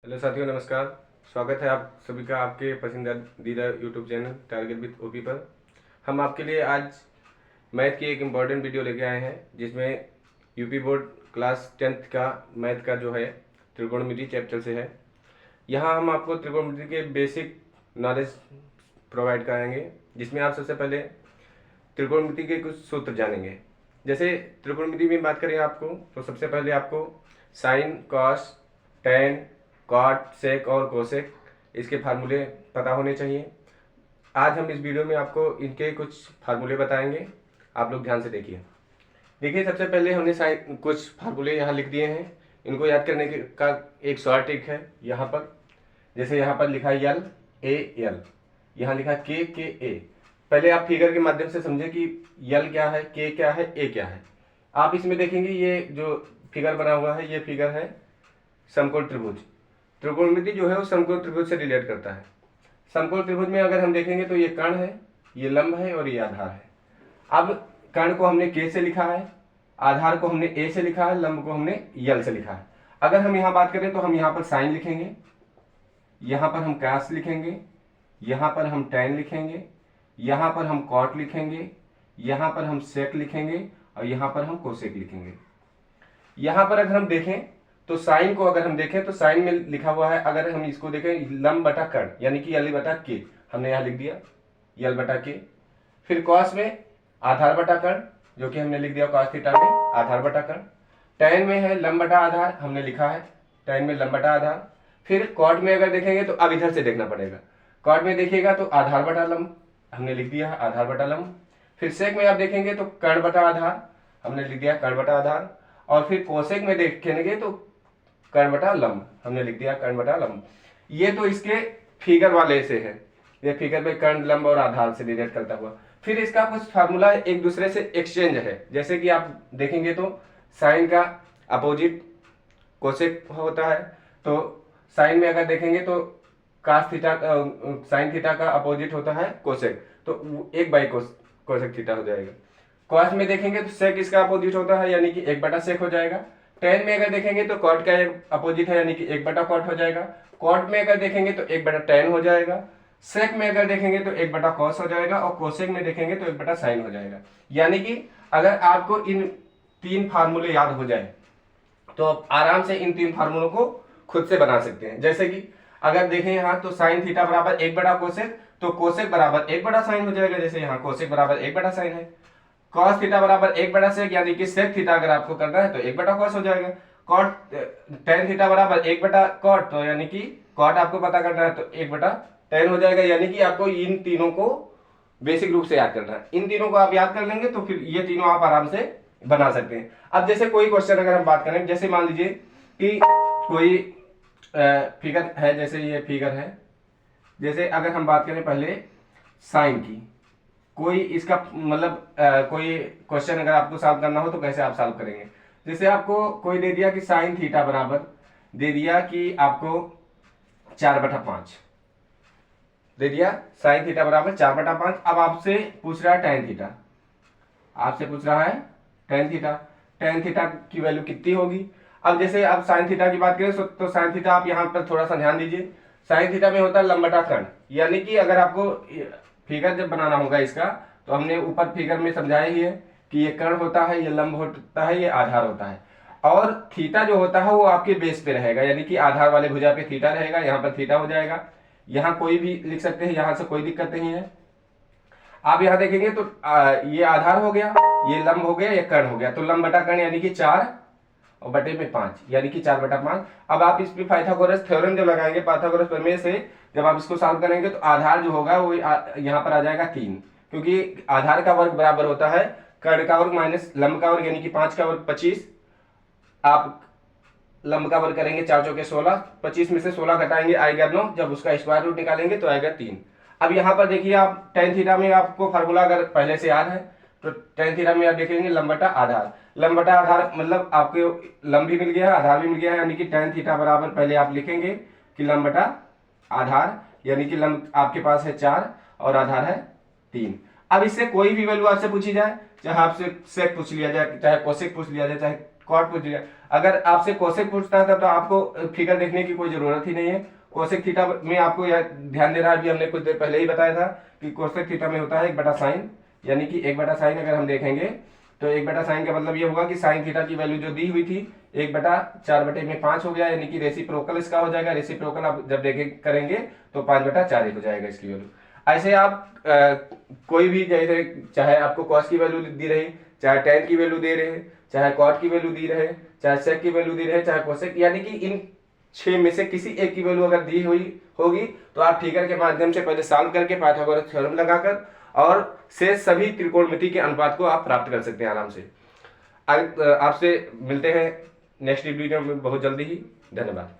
Hello साथियों, नमस्कार। स्वागत है आप सभी का आपके पसंदीदा YouTube channel target with OP पर। हम आपके लिए आज मैथ की एक इम्पॉर्टेंट वीडियो लेके आए हैं, जिसमें यूपी बोर्ड क्लास 10th का मैथ का जो है त्रिकोणमिति चैप्टर से है। यहाँ हम आपको त्रिकोणमिति के बेसिक नॉलेज प्रोवाइड कराएंगे, जिसमें आप सबसे पहले त्रिकोणमिति के कुछ सूत्र जानेंगे। जैसे त्रिकोणमिति में बात करें आपको, तो सबसे पहले आपको साइन, कॉस, टेन, कॉट, सेक और कोसेक इसके फार्मूले पता होने चाहिए। आज हम इस वीडियो में आपको इनके कुछ फार्मूले बताएंगे, आप लोग ध्यान से देखिए। सबसे पहले हमने साइन कुछ फार्मूले यहाँ लिख दिए हैं। इनको याद करने का एक शॉर्ट ट्रिक है यहाँ पर। जैसे यहाँ पर लिखा है यल ए यल, यहाँ लिखा के ए। पहले आप फिगर के माध्यम से समझे कि यल क्या है, के क्या है, ए क्या है। आप इसमें देखेंगे ये जो फिगर बना हुआ है, ये फिगर है समकोण त्रिभुज। त्रिकोणमिति जो है वो समकोण त्रिभुज से रिलेट करता है। समकोण त्रिभुज में अगर हम देखेंगे तो ये कर्ण है, ये लंब है और ये आधार है। अब कर्ण को हमने के से लिखा है, आधार को हमने ए से लिखा है, लंब को हमने यल से लिखा है। अगर हम यहाँ बात करें तो हम यहाँ पर साइन लिखेंगे, यहाँ पर हम कॉस लिखेंगे, यहाँ पर हम टेन लिखेंगे, यहाँ पर हम कॉट लिखेंगे, यहाँ पर हम सेक लिखेंगे और यहाँ पर हम कोसेक लिखेंगे। यहाँ पर अगर हम देखें तो साइन को अगर हम देखें तो साइन में लिखा हुआ है, अगर हम इसको देखें लंब बटा कर्ण यानी कि यल बटा के, हमने यहाँ लिख दिया यल बटा के। फिर कॉस में आधार बटा कर्ण, जो कि हमने लिख दिया कॉस थीटा में आधार बटा कर्ण। टेन में है लंब बटा आधार, हमने लिखा है टेन में लंब बटा आधार। फिर कॉट में अगर देखेंगे तो अब इधर से देखना पड़ेगा, कॉट में देखिएगा तो आधार बटा लंब, हमने लिख दिया आधार बटा लंब। फिर सेक में आप देखेंगे तो कर्ण बटा आधार, हमने लिख दिया कर्ण बटा आधार। और फिर कोसेक में देखेंगे तो कर्ण बटा लंब, हमने लिख दिया कर्ण बटा लंब। ये तो इसके फिगर वाले से है, ये फिगर में कर्ण, लंब और आधार से रिलेट करता हुआ। फिर इसका कुछ फार्मूला एक दूसरे से एक्सचेंज है। जैसे कि आप देखेंगे तो साइन का अपोजिट कोसेक होता है, तो साइन में अगर देखेंगे तो कास थीटा, साइन थीटा का अपोजिट होता है कोसेक, तो 1/कोसेक थीटा हो जाएगा। कॉस में देखेंगे तो सेक इसका अपोजिट होता है, यानी कि 1/सेक हो जाएगा। टेन में अगर देखेंगे तो कॉट का अपोजिट है, यानी कि 1/कॉट हो जाएगा। कॉट में अगर देखेंगे तो 1/टेन हो जाएगा। सेक में अगर देखेंगे तो 1/कॉस हो जाएगा और कोसेक में देखेंगे तो 1/साइन हो जाएगा। यानी कि अगर आपको इन तीन फार्मूले याद हो जाए तो आप आराम से इन तीन फार्मूलों को खुद से बना सकते हैं। जैसे कि अगर देखें यहाँ तो साइन थीटा बराबर 1/कोसेक, तो कोसेक बराबर 1/साइन हो जाएगा। जैसे यहाँ कोसेक बराबर 1/साइन है। कॉस थीटा बराबर 1/सेक, यानी कि सेक थीटा अगर आपको करना है तो 1/कॉस हो जाएगा। कॉट टेन थीटा बराबर 1/कॉट, तो यानी कि कॉट आपको पता करना है तो 1/टेन हो जाएगा। यानी कि आपको इन तीनों को बेसिक रूप से याद करना है। इन तीनों को आप याद कर लेंगे तो फिर ये तीनों आप आराम से बना सकते हैं। अब जैसे कोई क्वेश्चन अगर हम बात करें, जैसे मान लीजिए कि कोई फिगर है, जैसे ये फिगर है। जैसे अगर हम बात करें पहले साइन की, कोई इसका मतलब कोई क्वेश्चन अगर आपको सॉल्व करना हो तो कैसे आप सॉल्व करेंगे। जैसे आपको कोई दे दिया कि साइन थीटा बराबर दे दिया कि आपको 4/5 दे दिया, साइन थीटा बराबर 4/5। अब आपसे पूछ रहा है टेन थीटा, आपसे पूछ रहा है टेन थीटा। टेन थीटा की वैल्यू कितनी होगी। अब जैसे आप साइन थीटा की बात करें तो साइन थीटा आप यहाँ पर थोड़ा सा ध्यान दीजिए। साइन थीटा में होता है लंब बटा कर्ण, यानी कि अगर आपको फिगर जब बनाना होगा इसका, तो हमने ऊपर फिगर में समझाया ही है कि ये कर्ण होता है, ये लंब होता है, ये आधार होता है। और थीटा जो होता है वो आपके बेस पे रहेगा, यानी कि आधार वाले भुजा पे थीटा रहेगा, यहाँ पर थीटा हो जाएगा। यहाँ कोई भी लिख सकते हैं, यहाँ से कोई दिक्कत नहीं है। आप यहाँ देखेंगे तो ये आधार हो गया, ये लंब हो गया, ये कर्ण हो गया। तो लंब बटा कर्ण यानी कि 4 और बटे में 5, यानी कि 4/5। अब आप इस पे पाइथागोरस थ्योरम जब लगाएंगे, पाइथागोरस प्रमेय से जब आप इसको सॉल्व करेंगे तो आधार जो होगा वो यहाँ पर आ जाएगा 3, क्योंकि आधार का वर्ग बराबर होता है कर्ण का वर्ग माइनस लंब का वर्ग, यानी कि 5 का वर्ग 25। आप लंब का वर्ग करेंगे 4 चौके 16, 25 में से 16 घटाएंगे आएगा 9, जब उसका स्क्वायर रूट निकालेंगे तो आएगा 3। अब यहाँ पर देखिए आप टेन थीटा में आपको फार्मूला अगर पहले से याद है तो टेन थीटा में आप देखेंगे लंब बटा आधार। लंब बटा आधार मतलब आपको लंब भी मिल गया है, आधार भी मिल गया है, यानी कि टेन थीटा बराबर पहले आप लिखेंगे कि लंब बटा आधार, यानी कि लंब आपके पास है 4 और आधार है 3। अब इससे कोई भी वैल्यू आपसे पूछी जाए, चाहे आपसे सेक पूछ लिया जाए, चाहे कोसेक पूछ लिया जाए, चाहे कॉट पूछ लिया। अगर आपसे कोसेक पूछता था तो आपको फिगर देखने की कोई जरूरत ही नहीं है। कोसेक थीटा में आपको यह ध्यान देना है, अभी हमने कुछ देर पहले ही बताया था कि कोसेक थीटा में होता है 1/sin, यानी कि 1/sin अगर हम देखेंगे तो 1/sin का मतलब ये होगा कि साइन थीटा की वैल्यू जो दी हुई थी 1/4/5 हो गया, यानी कि रेसिप्रोकल इसका हो जाएगा। रेसिप्रोकल आप जब देखे करेंगे तो 5/4 हो जाएगा इसकी वैल्यू। ऐसे आप कोई भी जैसे चाहे आपको कॉस की वैल्यू दी रही, चाहे टेन की वैल्यू दे रहे, चाहे कॉट की वैल्यू दी रहे, चाहे सेक की वैल्यू दी रहे, चाहे कोसेक, यानी कि इन 6 में से किसी एक की वैल्यू अगर दी हुई होगी तो आप फिगर के माध्यम से पहले सॉल्व करके पाइथागोरस थ्योरम लगाकर और शेष सभी त्रिकोणमिति के अनुपात को आप प्राप्त कर सकते हैं आराम से। आपसे मिलते हैं नेक्स्ट वीडियो में बहुत जल्दी ही। धन्यवाद।